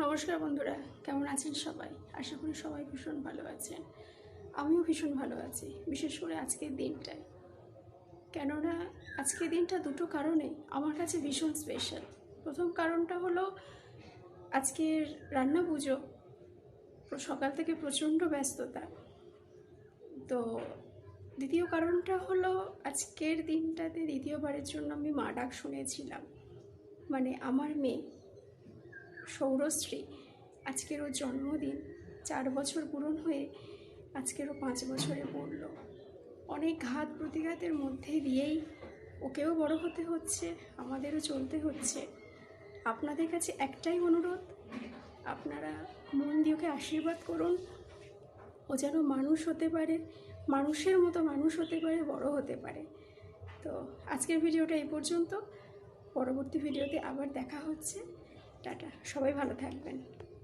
নমস্কার বন্ধুরা, কেমন আছেন সবাই? আশা করি সবাই ভীষণ ভালো আছেন। আমিও ভীষণ ভালো আছি, বিশেষ করে আজকের দিনটায়। কেননা আজকের দিনটা দুটো কারণে আমার কাছে ভীষণ স্পেশাল। প্রথম কারণটা হলো আজকের রান্না পুজো, সকাল থেকে প্রচণ্ড ব্যস্ততা। তো দ্বিতীয় কারণটা হলো আজকের দিনটাতে দ্বিতীয়বারের জন্য আমি মা ডাক শুনেছিলাম। মানে আমার মেয়ে সৌরশ্রী, আজকের ওর জন্মদিন, 4 বছর পূরণ হয়ে আজকেরও 5 বছরে পড়ল। অনেক ঘাত প্রতিঘাতের মধ্যে দিয়েই ওকেও বড় হতে হচ্ছে, আমাদেরও চলতে হচ্ছে। আপনাদের কাছে একটাই অনুরোধ, আপনারা মন দিয়ে ওকে আশীর্বাদ করুন। ও যেন মানুষ হতে পারে, মানুষের মতো মানুষ হতে পারে, বড় হতে পারে। তো আজকের ভিডিওটা এই পর্যন্ত। পরবর্তী ভিডিওতে আবার দেখা হচ্ছে। টাটা, সবাই ভালো থাকবেন।